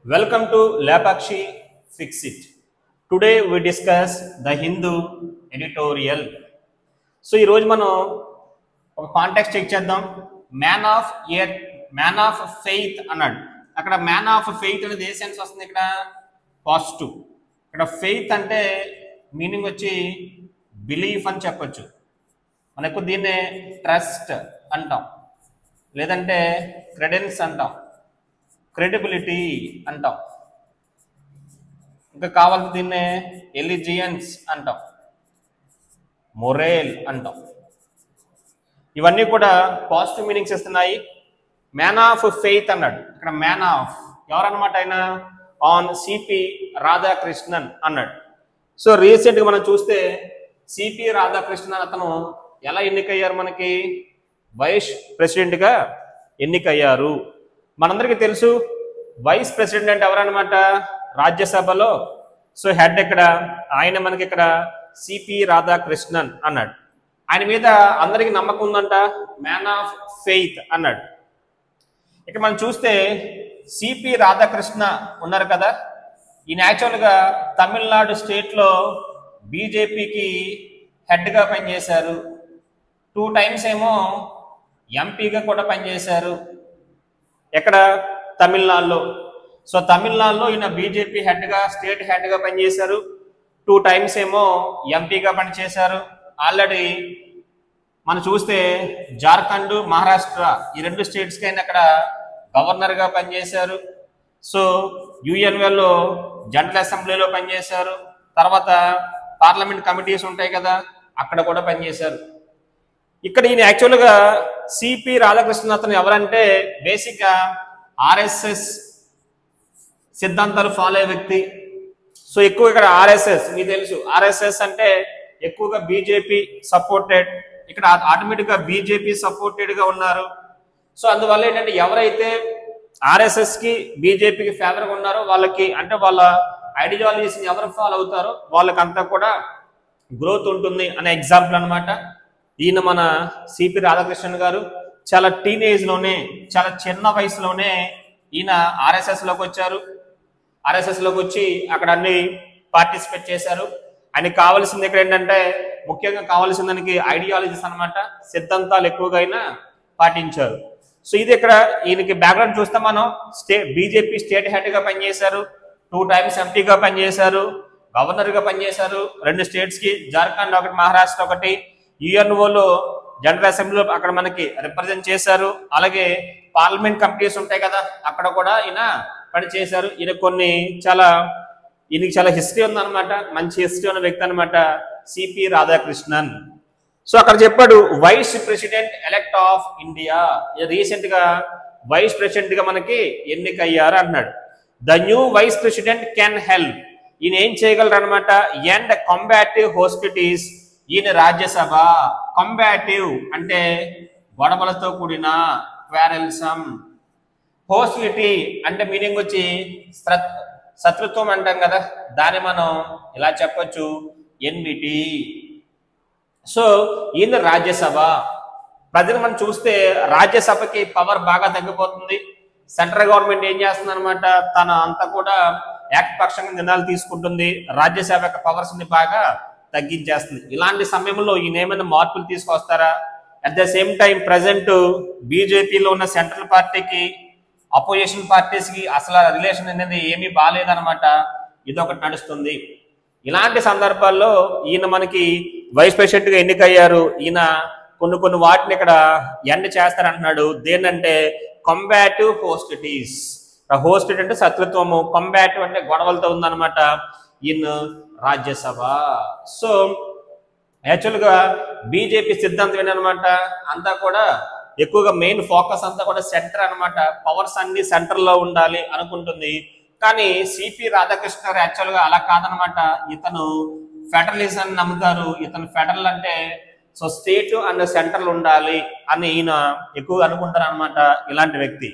Welcome to Lapakshi Fix It. Today we discuss the Hindu editorial. So ఈ రోజు మనం ఒక కాంటెక్స్ట్ చెక్ చేద్దాం. మ్యాన్ ఆఫ్ ఫెయిత్ అన్నాడు. అక్కడ మ్యాన్ ఆఫ్ ఫెయిత్ అనేది ఏ సెన్స్ వస్తుంది? ఇక్కడ పాజిటివ్. ఇక్కడ ఫెయిత్ అంటే మీనింగ్ వచ్చి బిలీఫ్ అని చెప్పొచ్చు. మనకు దీన్నే ట్రస్ట్ అంటాం, లేదంటే క్రెడెన్స్ అంటాం, క్రెడిబిలిటీ అంటాం, ఇంకా కావాలి దీన్నే ఎలిజియన్స్ అంటాం, మొరేల్ అంటాం. ఇవన్నీ కూడా పాజిటివ్ మీనింగ్స్ ఇస్తున్నాయి. మ్యాన్ ఆఫ్ ఫెయిత్ అన్నాడు. ఇక్కడ మ్యాన్ ఆఫ్ ఎవరన్నమాట? ఆయన ఆన్ సిపి రాధాకృష్ణన్ అన్నాడు. సో రీసెంట్గా మనం చూస్తే సిపి రాధాకృష్ణన్ అతను ఎలా ఎన్నికయ్యారు? మనకి వైస్ ప్రెసిడెంట్గా ఎన్నికయ్యారు. మనందరికీ తెలుసు వైస్ ప్రెసిడెంట్ అంటే ఎవరన్నమాట? రాజ్యసభలో సో హెడ్ ఇక్కడ ఆయన మనకి ఇక్కడ సిపి రాధాకృష్ణన్ అన్నాడు. ఆయన మీద అందరికీ నమ్మకం ఉందంట. మ్యాన్ ఆఫ్ ఫెయిత్ అన్నాడు. ఇక్కడ మనం చూస్తే సిపి రాధాకృష్ణ ఉన్నారు కదా, ఈయన యాక్చువల్గా తమిళనాడు స్టేట్లో బీజేపీకి హెడ్గా పనిచేశారు. 2 times ఏమో ఎంపీగా కూడా పనిచేశారు. ఎక్కడ? తమిళనాడులో. సో తమిళనాడులో ఈయన బీజేపీ హెడ్గా, స్టేట్ హెడ్గా పనిచేశారు. 2 times ఏమో ఎంపీగా పనిచేశారు. ఆల్రెడీ మనం చూస్తే జార్ఖండ్, మహారాష్ట్ర ఈ 2 స్టేట్స్కి అయినా అక్కడ గవర్నర్గా పనిచేశారు. సో యుఎన్ఓలో జనరల్ అసెంబ్లీలో పనిచేశారు. తర్వాత పార్లమెంట్ కమిటీస్ ఉంటాయి కదా, అక్కడ కూడా పనిచేశారు. ఇక్కడ ఈయన యాక్చువల్గా సిపి రాధాకృష్ణ అతను ఎవరంటే బేసిక్గా ఆర్ఎస్ఎస్ సిద్ధాంతాలు ఫాలో అయ్యే వ్యక్తి. సో ఎక్కువ ఇక్కడ ఆర్ఎస్ఎస్ మీకు తెలుసు, ఆర్ఎస్ఎస్ అంటే ఎక్కువగా బీజేపీ సపోర్టెడ్. ఇక్కడ ఆటోమేటిక్గా బీజేపీ సపోర్టెడ్గా ఉన్నారు. సో అందువల్ల ఏంటంటే ఎవరైతే ఆర్ఎస్ఎస్కి బీజేపీకి ఫేవర్గా ఉన్నారో వాళ్ళకి, అంటే వాళ్ళ ఐడియాలజీస్ని ఎవరు ఫాలో అవుతారో వాళ్ళకంతా కూడా గ్రోత్ ఉంటుంది అనే ఎగ్జాంపుల్ అనమాట. ఈయన మన సిపి రాధాకృష్ణన్ గారు చాలా టీనేజ్లోనే, చాలా చిన్న వయసులోనే ఈయన ఆర్ఎస్ఎస్లోకి వచ్చారు. ఆర్ఎస్ఎస్లోకి వచ్చి అక్కడ అన్ని పార్టిసిపేట్ చేశారు. ఆయనకి కావాల్సింది ఇక్కడ ఏంటంటే ముఖ్యంగా కావాల్సిన దానికి ఐడియాలజీస్ అనమాట, సిద్ధాంతాలు ఎక్కువగా ఆయన పాటించారు. సో ఇది ఇక్కడ ఈయనకి బ్యాక్గ్రౌండ్ చూస్తే మనం బీజేపీ స్టేట్ హెడ్గా పనిచేశారు, 2 times ఎంపీగా పనిచేశారు, గవర్నర్గా పనిచేశారు 2 స్టేట్స్కి, జార్ఖండ్ ఒకటి, మహారాష్ట్ర ఒకటి, యుఎన్ఓలో జనరల్ అసెంబ్లీలో అక్కడ మనకి రిప్రజెంట్ చేశారు. అలాగే పార్లమెంట్ కమిటీస్ ఉంటాయి కదా, అక్కడ కూడా ఈయన పనిచేశారు. ఈయనకి చాలా హిస్టరీ ఉందన్నమాట, మంచి హిస్టరీ ఉన్న వ్యక్తి అనమాట సిపి రాధాకృష్ణన్. సో అక్కడ చెప్పాడు vice president elect of India, recent గా వైస్ ప్రెసిడెంట్ గా మనకి ఎన్నికయ్యారు అన్నాడు. The new vice president can help, ఈయన ఏం చేయగలరు అనమాట? End combative hostilities. ఈయన రాజ్యసభ, కంబాటివ్ అంటే గొడవలతో కూడిన, క్వారెల్సమ్. హోస్టిలిటీ అంటే మీనింగ్ వచ్చి శత్రుత్వం అంటాం కదా, దాన్ని మనం ఇలా చెప్పొచ్చు ఎన్మిటీ. సో ఈయన రాజ్యసభ. ప్రజలు మనం చూస్తే రాజ్యసభకి పవర్ బాగా తగ్గిపోతుంది. సెంట్రల్ గవర్నమెంట్ ఏం చేస్తుంది అనమాట, తన అంతా కూడా ఏకపక్షంగా నిర్ణయాలు తీసుకుంటుంది. రాజ్యసభ యొక్క పవర్స్ ని బాగా తగ్గించేస్తుంది. ఇలాంటి సమయంలో ఈయన ఏమైనా మార్పులు తీసుకొస్తారా? At the same time present బీజేపీలో ఉన్న సెంట్రల్ పార్టీకి, అపోజిషన్ పార్టీస్కి అసలు రిలేషన్ అనేది ఏమీ బాగాలేదనమాట. ఇదొకటి నడుస్తుంది. ఇలాంటి సందర్భాల్లో ఈయన మనకి వైస్ ప్రెసిడెంట్గా ఎన్నికయ్యారు. ఈయన కొన్ని వాటిని ఇక్కడ ఎండ్ చేస్తారంటున్నాడు. దేనంటే కంబాటివ్ హోస్టిలిటీస్. హోస్టిలిటీ అంటే శత్రుత్వము, కంబాటివ్ అంటే గొడవలతో ఉందన్నమాట ఈయన రాజ్యసభ. సో యాక్చువల్గా బీజేపీ సిద్ధాంతం ఏంటనమాట, అంతా కూడా ఎక్కువగా మెయిన్ ఫోకస్ అంతా కూడా సెంటర్ అనమాట, పవర్స్ అన్ని సెంటర్లో ఉండాలి అనుకుంటుంది. కానీ సిపి రాధాకృష్ణ గారు యాక్చువల్గా అలా కాదనమాట. ఇతను ఫెడరలిజం నమ్ముతారు. ఇతను ఫెడరల్ అంటే సో స్టేట్ అండ్ సెంట్రల్ ఉండాలి అని ఈయన ఎక్కువగా అనుకుంటారు అనమాట. ఇలాంటి వ్యక్తి.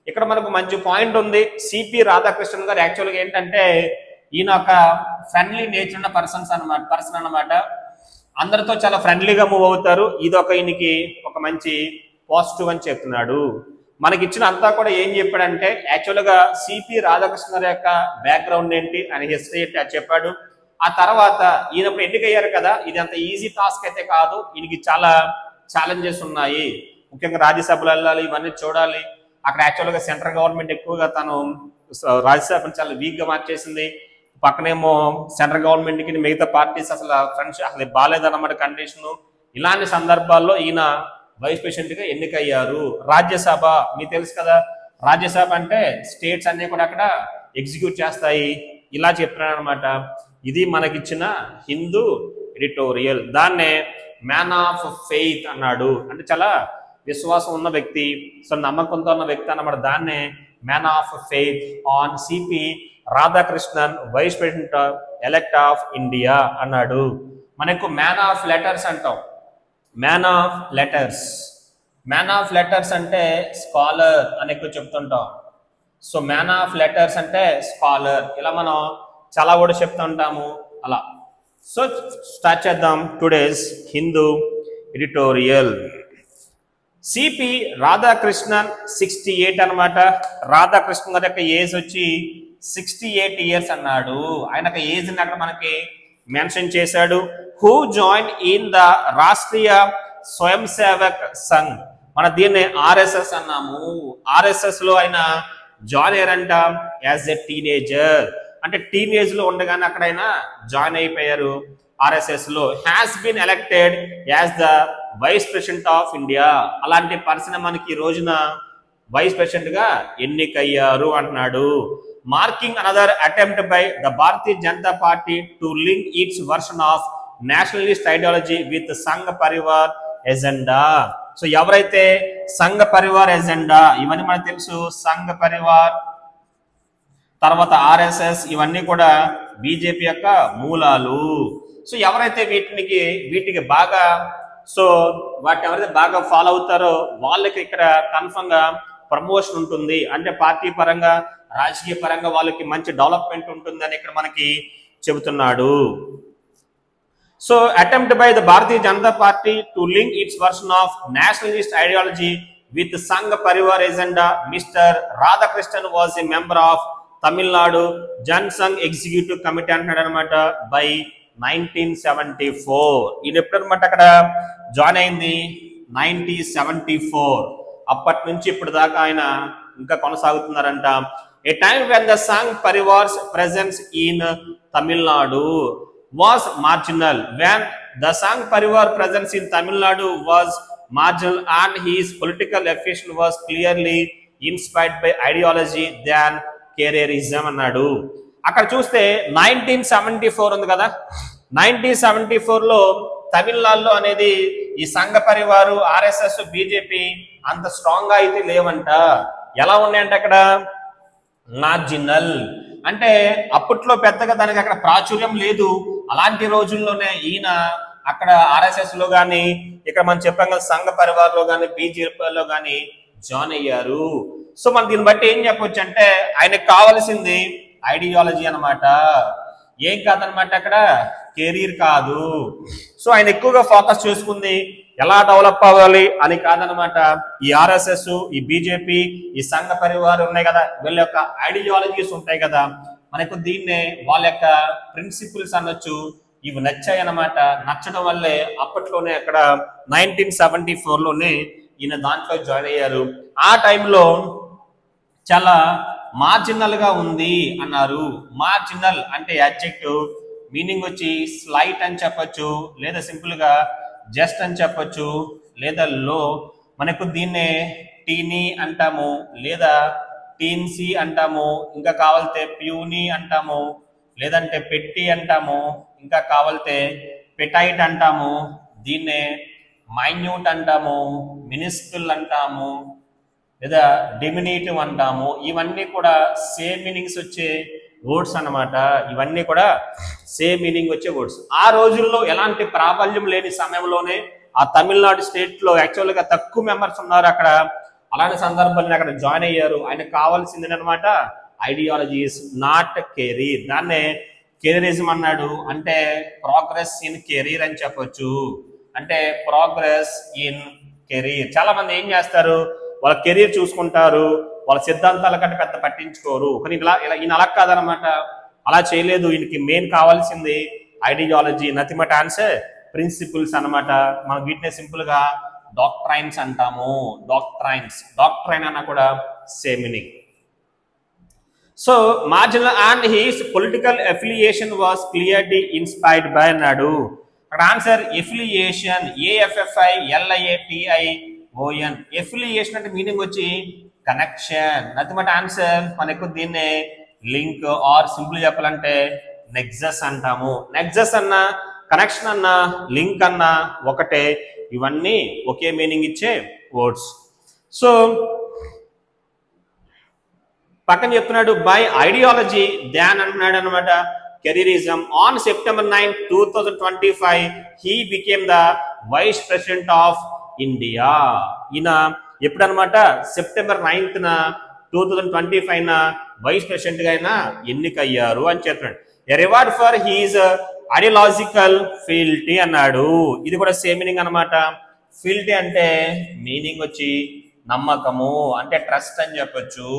ఇక్కడ మనకు మంచి పాయింట్ ఉంది. సిపి రాధాకృష్ణన్ గారు యాక్చువల్గా ఏంటంటే ఈయన ఒక ఫ్రెండ్లీ నేచర్ ఉన్న పర్సన్ అనమాట. అందరితో చాలా ఫ్రెండ్లీగా మూవ్ అవుతారు. ఇది ఈయనకి ఒక మంచి పాజిటివ్ అని చెప్తున్నాడు. మనకి ఇచ్చిన అంతా కూడా ఏం చెప్పాడంటే యాక్చువల్గా సిపి రాధాకృష్ణ యొక్క బ్యాక్గ్రౌండ్ ఏంటి అని హిస్టరీ ఏంటి అది చెప్పాడు. ఆ తర్వాత ఈయనప్పుడు ఎన్నికయ్యారు కదా, ఇది అంత ఈజీ టాస్క్ అయితే కాదు, ఈయనకి చాలా ఛాలెంజెస్ ఉన్నాయి. ముఖ్యంగా రాజ్యసభలో వెళ్ళాలి, ఇవన్నీ చూడాలి. అక్కడ యాక్చువల్గా సెంట్రల్ గవర్నమెంట్ ఎక్కువగా తను రాజ్యసభను చాలా వీక్గా మార్చేసింది. పక్కనేమో సెంట్రల్ గవర్నమెంట్కి మిగతా పార్టీస్ అసలు ఫ్రెండ్స్ అసలు బాగాలేదన్నమాట కండిషను. ఇలాంటి సందర్భాల్లో ఈయన వైస్ ప్రెసిడెంట్గా ఎన్నికయ్యారు. రాజ్యసభ మీకు తెలుసు కదా, రాజ్యసభ అంటే స్టేట్స్ అన్ని కూడా అక్కడ ఎగ్జిక్యూట్ చేస్తాయి. ఇలా చెప్తున్నాడు అనమాట. ఇది మనకిచ్చిన హిందూ ఎడిటోరియల్. దాన్నే మ్యాన్ ఆఫ్ ఫెయిత్ అన్నాడు. అంటే చాలా విశ్వాసం ఉన్న వ్యక్తి, సో నమ్మకంతో ఉన్న వ్యక్తి అన్నమాట. దాన్నే man of faith on CP Radhakrishnan vice president elect of India అన్నాడు. మనకు మ్యాన్ ఆఫ్ లెటర్స్ అంటాం. Man of letters, man of letters అంటే స్కాలర్ అని ఎక్కువ చెప్తుంటాం. సో మ్యాన్ ఆఫ్ లెటర్స్ అంటే స్కాలర్, ఇలా మనం చాలా కూడా చెప్తూ ఉంటాము అలా. సో స్టార్ట్ చేద్దాం today's Hindu editorial. CP Radhakrishnan 68 అనమాట. రాధాకృష్ణన్ గారి యొక్క ఏజ్ వచ్చి 68 ఇయర్స్ అన్నాడు. ఆయన యొక్క ఏజ్ ని అక్కడ మనకి మెన్షన్ చేశాడు. Who join in the Rashtriya స్వయం సేవక్ సంఘ్, మన దీన్ని ఆర్ఎస్ఎస్ అన్నాము. ఆర్ఎస్ఎస్ లో ఆయన జాయిన్ అయ్యారంట యాజ్ ఎ టీనేజర్. అంటే టీనేజ్ లో ఉండగానే అక్కడ ఆయన జాయిన్ అయిపోయారు ఆర్ఎస్ఎస్ లో. Has been elected as the vice president of India. అలాంటి పర్సన్ మనకి ఈ రోజున వైస్ ప్రెసిడెంట్ గా ఎన్నికయ్యారు అంటున్నాడు. Marking another attempt by the Bharatiya Janata party to link its version of nationalist ideology with Sangh Parivar agenda. So ఎవరైతే సంఘ పరివార్ ఎజెండా, ఇవన్నీ మనకు తెలుసు, సంఘ పరివార్ తర్వాత ఆర్ఎస్ఎస్, ఇవన్నీ కూడా బీజేపీ యొక్క మూలాలు. సో ఎవరైతే వీటికి బాగా వాటిని ఎవరైతే బాగా ఫాలో అవుతారో వాళ్ళకి ఇక్కడ కన్ఫర్మ్ గా ప్రమోషన్ ఉంటుంది. అంటే పార్టీ పరంగా రాజకీయ పరంగా వాళ్ళకి మంచి డెవలప్మెంట్ ఉంటుందని ఇక్కడ మనకి చెబుతున్నాడు. So attempt by the Bharatiya Janata party to link its version of nationalist ideology with Sangh Parivar agenda. Mister Radhakrishnan was a member of Tamil Nadu Jan Sangh executive committee అంటున్నాడు అనమాట బై 1974. ఈయన ఎప్పుడనమాట అక్కడ జాయిన్ అయింది 1974. అప్పటి నుంచి ఇప్పుడు దాకా ఆయన ఇంకా కొనసాగుతున్నారంట. A time when the Sangh Parivar's presence in Tamil Nadu was marginal. When the Sangh Parivar presence in Tamil Nadu was marginal and his political affiliation was clearly inspired by ideology than careerism అన్నాడు. అక్కడ చూస్తే 1974 ఉంది కదా, 1974 లో తమిళనాడులో అనేది ఈ సంఘ పరివారు ఆర్ఎస్ఎస్ బీజేపీ అంత స్ట్రాంగ్ గా అయితే లేవంట. ఎలా ఉన్నాయంటే అక్కడ మార్జినల్, అంటే అప్పట్లో పెద్దగా దానికి అక్కడ ప్రాచుర్యం లేదు. అలాంటి రోజుల్లోనే ఈయన అక్కడ ఆర్ఎస్ఎస్ లో గాని, ఇక్కడ మనం చెప్పాం కదా సంఘ పరివార్ లో గాని, బీజేపీలో గాని జాయిన్ అయ్యారు. సో మనం దీన్ని బట్టి ఏం చెప్పొచ్చు అంటే ఆయనకు కావాల్సింది ఐడియాలజీ అనమాట, ఏం కాదనమాట అక్కడ కెరీర్ కాదు. సో ఆయన ఎక్కువగా ఫోకస్ చేసుకుంది ఎలా డెవలప్ అవ్వాలి అని కాదనమాట. ఈ ఆర్ఎస్ఎస్, ఈ బీజేపీ, ఈ సంఘ పరివార్ ఉన్నాయి కదా, వీళ్ళ యొక్క ఐడియాలజీస్ ఉంటాయి కదా, మనకు దీన్నే వాళ్ళ యొక్క ప్రిన్సిపుల్స్ అనొచ్చు, ఇవి నచ్చాయి అన్నమాట. నచ్చడం వల్లే అప్పట్లోనే అక్కడ 1974 లోనే ఈయన దాంట్లో జాయిన్ అయ్యారు. ఆ టైంలో చాలా మార్జినల్ గా ఉంది అన్నారు. మార్జినల్ అంటే అడ్జెక్టివ్, మీనింగ్ వచ్చి స్లైట్ అని చెప్పొచ్చు, లేదా సింపుల్ గా జస్ట్ అని చెప్పొచ్చు, లేదా లో. మనకు దీన్నే టీనీ అంటాము, లేదా టీన్సీ అంటాము, ఇంకా కావాలితే ప్యూనీ అంటాము, లేదంటే పెట్టి అంటాము, ఇంకా కావాలితే పెటైట్ అంటాము, దీన్నే మైన్యూట్ అంటాము, మినిస్కుల్ అంటాము, లేదా డిమినిటివ్ అంటాము. ఇవన్నీ కూడా సేమ్ మీనింగ్స్ వచ్చే వర్డ్స్ అన్నమాట. ఇవన్నీ కూడా సేమ్ మీనింగ్ వచ్చే వర్డ్స్. ఆ రోజుల్లో ఎలాంటి ప్రాబల్యం లేని సమయంలోనే ఆ తమిళనాడు స్టేట్ లో యాక్చువల్ గా తక్కువ మెంబర్స్ ఉన్నారు అక్కడ. అలాంటి సందర్భాన్ని అక్కడ జాయిన్ అయ్యారు. ఆయనకు కావాల్సింది అనమాట ఐడియాలజీస్, నాట్ కెరీర్. దాన్నే కెరీరిజం అన్నాడు. అంటే ప్రోగ్రెస్ ఇన్ కెరీర్ అని చెప్పొచ్చు. అంటే ప్రోగ్రెస్ ఇన్ కెరీర్. చాలా మంది ఏం చేస్తారు, వాళ్ళ కెరీర్ చూసుకుంటారు, వాళ్ళ సిద్ధాంతాల కంటే పెద్ద పట్టించుకోరు. కానీ ఇలా ఇలా ఈయన అలా కాదనమాట, అలా చేయలేదు. ఈయనకి మెయిన్ కావాల్సింది ideology, nothing but answer principles అనమాట. మనం వీటిని సింపుల్ గా డాక్ట్రైన్స్ అంటాము. డాక్ట్రైన్స్, డాక్ట్రైన్ అన్న కూడా same meaning. So marginal and his political affiliation was clearly inspired by అన్నాడు. అక్కడ ఆన్సర్ ఎఫిలియేషన్, AFFILIATION. ఎఫిలియేషన్ అంటే మీనింగ్ వచ్చి కనెక్షన్, నథింగ్ బట్ ఆన్సర్ మనకు దీన్నే లింక్ ఆర్ సింపుల్ చెప్పాలంటే నెక్సస్ అంటాము. నెక్సస్ అన్న, కనెక్షన్ అన్న, లింక్ అన్న ఒకటే, ఇవన్నీ ఒకే మీనింగ్ ఇచ్చే వర్డ్స్. సో పక్కన చెప్తున్నాడు బై ఐడియాలజీ ధ్యాన్ అంటున్నాడు అనమాట. Careerism. On September 9, 2025 he became the vice president of India. ఈయన ఎప్పుడు అనమాట September 9th 2025 వైస్ ప్రెసిడెంట్ గా ఆయన ఎన్నికయ్యారు అని చెప్తున్నాడు. A reward for his ideological fealty అన్నాడు. ఇది కూడా సేమ్ మీనింగ్ అనమాట. ఫీల్టీ అంటే మీనింగ్ వచ్చి నమ్మకము, అంటే ట్రస్ట్ అని చెప్పొచ్చు.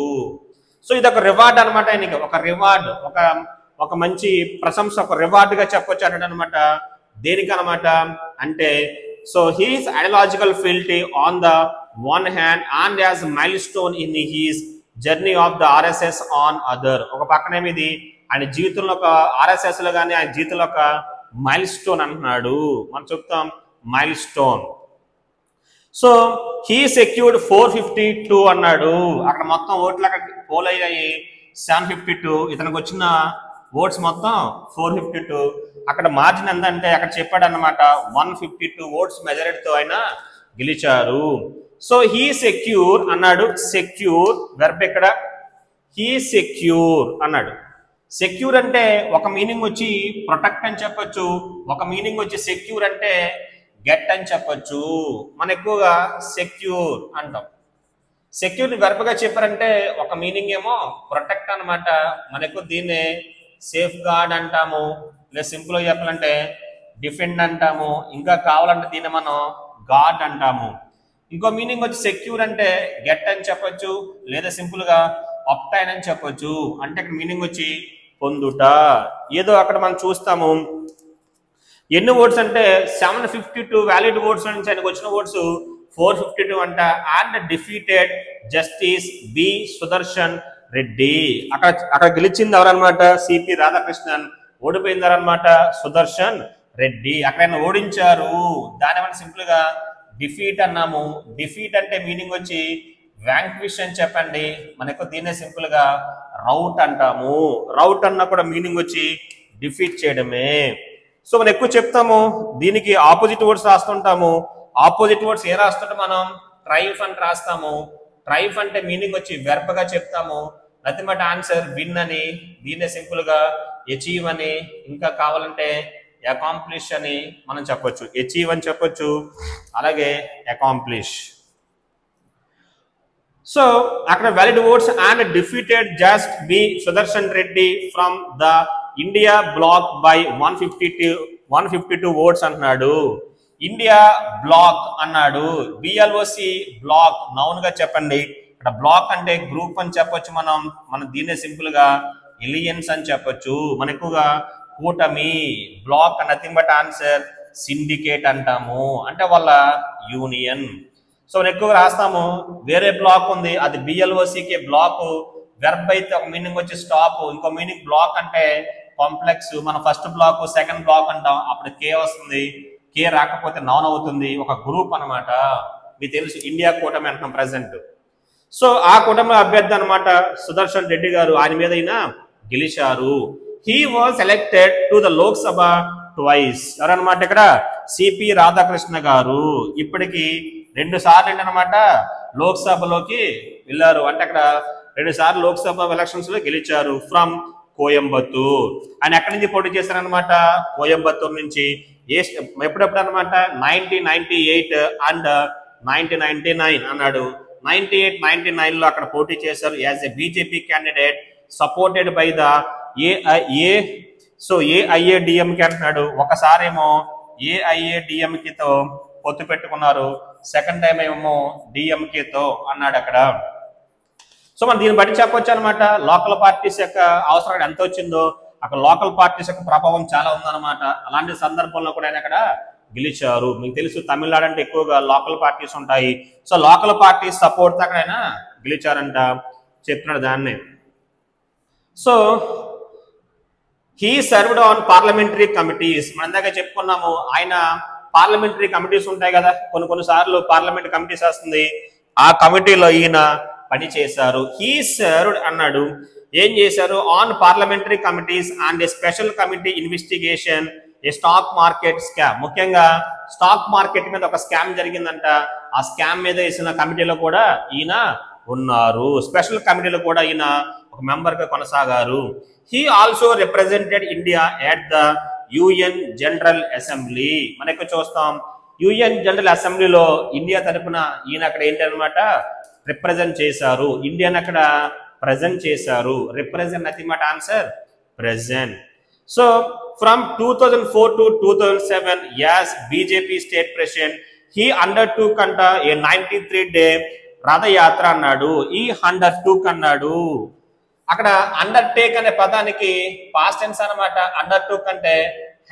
సో ఇది ఒక రివార్డ్ అనమాట. ఆయనకి ఒక రివార్డ్, ఒక మంచి ప్రశంస, ఒక రివార్డ్ గా చెప్పొచ్చు అన్నాడు అనమాట. దేనికి అనమాట అంటే, so his ideological fealty on the one hand and as milestone in his journey of the RSS on other. ఒక పక్కనేమి ఇది ఆయన జీవితంలో ఒక RSS లో కానీ ఆయన జీవితంలో ఒక మైల్ స్టోన్ అంటున్నాడు. మనం చెప్తాం mile stone. So he secured 452 అన్నాడు. అక్కడ మొత్తం ఓట్లు అక్కడ పోల్ అయ్యాయి 752. ఇతనికి వచ్చిన ఓట్స్ మొత్తం 452. అక్కడ మార్జిన్ ఎంత అంటే అక్కడ చెప్పాడు అన్నమాట 152 ఓట్స్ మెజారిటీతో ఆయన గెలిచారు. సో హీ సెక్యూర్ అన్నాడు. సెక్యూర్ వెర్బ్ ఇక్కడ హీ సెక్యూర్ అన్నాడు. సెక్యూర్ అంటే ఒక మీనింగ్ వచ్చి ప్రొటెక్ట్ అని చెప్పొచ్చు, ఒక మీనింగ్ వచ్చి సెక్యూర్ అంటే గెట్ అని చెప్పొచ్చు. మన ఎక్కువగా సెక్యూర్ అంటాం. సెక్యూర్ వెర్బ్ గా చెప్పారంటే ఒక మీనింగ్ ఏమో ప్రొటెక్ట్ అనమాట. మనకు దీన్నే సేఫ్ గార్డ్ అంటాము, లేదా సింపుల్ గా చెప్పాలంటే డిఫెండ్ అంటాము, ఇంకా కావాలంటే దీన్ని మనం గార్డ్ అంటాము. ఇంకో మీనింగ్ వచ్చి సెక్యూర్ అంటే గెట్ అని చెప్పొచ్చు, లేదా సింపుల్ గా అప్టైన్ అని చెప్పొచ్చు. అంటే ఇక్కడ మీనింగ్ వచ్చి పొందుట. ఏదో అక్కడ మనం చూస్తాము ఎన్ని ఓట్స్ అంటే 752 వ్యాలిడ్ ఓట్స్ నుంచి ఆయనకు వచ్చిన ఓట్స్ 452 అంట. And defeated Justice B Sudarshan Reddy. అక్కడ గెలిచింది ఎవరన్నమాట సిపి రాధాకృష్ణన్, ఓడిపోయింది ఎవరన్నమాట సుదర్శన్ రెడ్డి. అక్కడ ఆయన ఓడించారు. దాని మనం సింపుల్ గా డిఫీట్ అన్నాము. డిఫీట్ అంటే మీనింగ్ వచ్చి వ్యాంక్విష్ అని చెప్పండి. మనకు దీన్నే సింపుల్ గా రౌట్ అంటాము. రౌట్ అన్నా కూడా మీనింగ్ వచ్చి డిఫీట్ చేయడమే. సో మనం ఎక్కువ చెప్తాము దీనికి ఆపోజిట్ వర్డ్స్ రాస్తుంటాము. ఆపోజిట్ వర్డ్స్ ఏ రాస్తుంటే మనం ట్రైఫ్ అని రాస్తాము. ట్రైఫ్ అంటే మీనింగ్ వచ్చి వెర్బ్ గా చెప్తాము. నథింగ్ బట్ ఆన్సర్ విన్ అని, దీన్నే సింపుల్ గా అచీవ్ అని, ఇంకా కావాలంటే అకాంప్లిష్ అని మనం చెప్పొచ్చు. అచీవ్ అని చెప్పొచ్చు, అలాగే అకాంప్లిష్. సో అక్కడ valid votes and defeated just B Sudarshan Reddy from the India bloc by 152 votes అంటున్నాడు. ఇండియా బ్లాక్ అన్నాడు. BLOC బ్లాక్ నౌన్ గా చెప్పండి. ఇక్కడ బ్లాక్ అంటే గ్రూప్ అని చెప్పొచ్చు. మనం దీన్నే సింపుల్ గా ఎలియన్స్ అని చెప్పొచ్చు. మన ఎక్కువగా కూటమి. Bloc nothing but answer syndicate అంటాము, అంటే వాళ్ళ యూనియన్. సో మనం ఎక్కువగా రాస్తాము వేరే బ్లాక్ ఉంది, అది BLOCK బ్లాక్. వెర్బ్ అయితే ఒక మీనింగ్ వచ్చి స్టాప్, ఇంకో మీనింగ్ బ్లాక్ అంటే కాంప్లెక్స్. మన ఫస్ట్ బ్లాక్ సెకండ్ బ్లాక్ అంటాం, అప్పుడు కే వస్తుంది. కే రాకపోతే నౌన్ అవుతుంది. ఒక గ్రూప్ అనమాట. మీకు తెలుసు ఇండియా కూటమి అంటున్నాం ప్రెసెంట్. సో ఆ కూటమి అభ్యర్థి అనమాట సుదర్శన్ రెడ్డి గారు. ఆయన మీద అయినా గెలిచారు. He was elected to the Lok Sabha twice. ఎవరన్నమాట ఇక్కడ సిపి రాధాకృష్ణ గారు. ఇప్పటికి 2 సార్లు ఏంటనమాట లోక్సభలోకి వెళ్ళారు. అంటే అక్కడ 2 సార్లు లోక్సభ ఎలక్షన్స్ లో గెలిచారు. ఫ్రమ్ కోయంబత్తూర్. ఆయన ఎక్కడి నుంచి పోటీ చేశారనమాట కోయంబత్తూర్ నుంచి. ఎప్పుడెప్పుడు అనమాట 1998 అండ్ 1999 అన్నాడు. 98-99 లో అక్కడ పోటీ చేశారు as a BJP candidate supported by the AIADMK అంటున్నాడు. ఒకసారేమో AIADMKతో పొత్తు పెట్టుకున్నారు. సెకండ్ టైం ఏమో డిఎంకేతో అన్నాడు అక్కడ. సో మనం దీన్ని బట్టి చెప్పొచ్చు అనమాట, లోకల్ పార్టీస్ యొక్క అవసరం ఎంత వచ్చిందో అక్కడ లోకల్ పార్టీస్ యొక్క ప్రభావం చాలా ఉందన్నమాట. అలాంటి సందర్భంలో కూడా ఆయన అక్కడ గెలిచారు. మీకు తెలుసు తమిళనాడు అంటే ఎక్కువగా లోకల్ పార్టీస్ ఉంటాయి. సో లోకల్ పార్టీస్ సపోర్ట్ అక్కడ ఆయన గెలిచారంట చెప్తున్నాడు దాన్ని. So he served on parliamentary committees. మనం ఇందాక చెప్పుకున్నాము ఆయన పార్లమెంటరీ కమిటీస్ ఉంటాయి కదా, కొన్ని సార్లు పార్లమెంట్ కమిటీస్ వస్తుంది, ఆ కమిటీలో ఈయన పని చేశారు. హీ సర్వ్డ్ అన్నాడు, ఏం చేశారు, on parliamentary committees and A special committee investigation A stock market scam. ముఖ్యంగా స్టాక్ మార్కెట్ మీద ఒక స్కామ్ జరిగిందంట, ఆ స్కామ్ మీద వేసిన కమిటీలో కూడా ఈయన ఉన్నారు. స్పెషల్ కమిటీలో కూడా ఈయన ఒక మెంబర్ గా కొనసాగారు. He also represented India at the UN general assembly. మనకు చూస్తాం యుఎన్ జనరల్ అసెంబ్లీలో ఇండియా తరపున ఈయన అక్కడ ఏంటన్నమాట రిప్రజెంట్ చేశారు, ఇండియాని అక్కడ ప్రజెంట్ చేశారు. Represent nothing but answer present. So from 2004 to 2007 as BJP state president he undertook అంట ఏ 93-day రథయాత్ర అన్నాడు. ఈ అండర్టూక్ అన్నాడు, అక్కడ అండర్టేక్ అనే పదానికి పాస్ట్ టెన్స్ అనమాట. అండర్టూక్ అంటే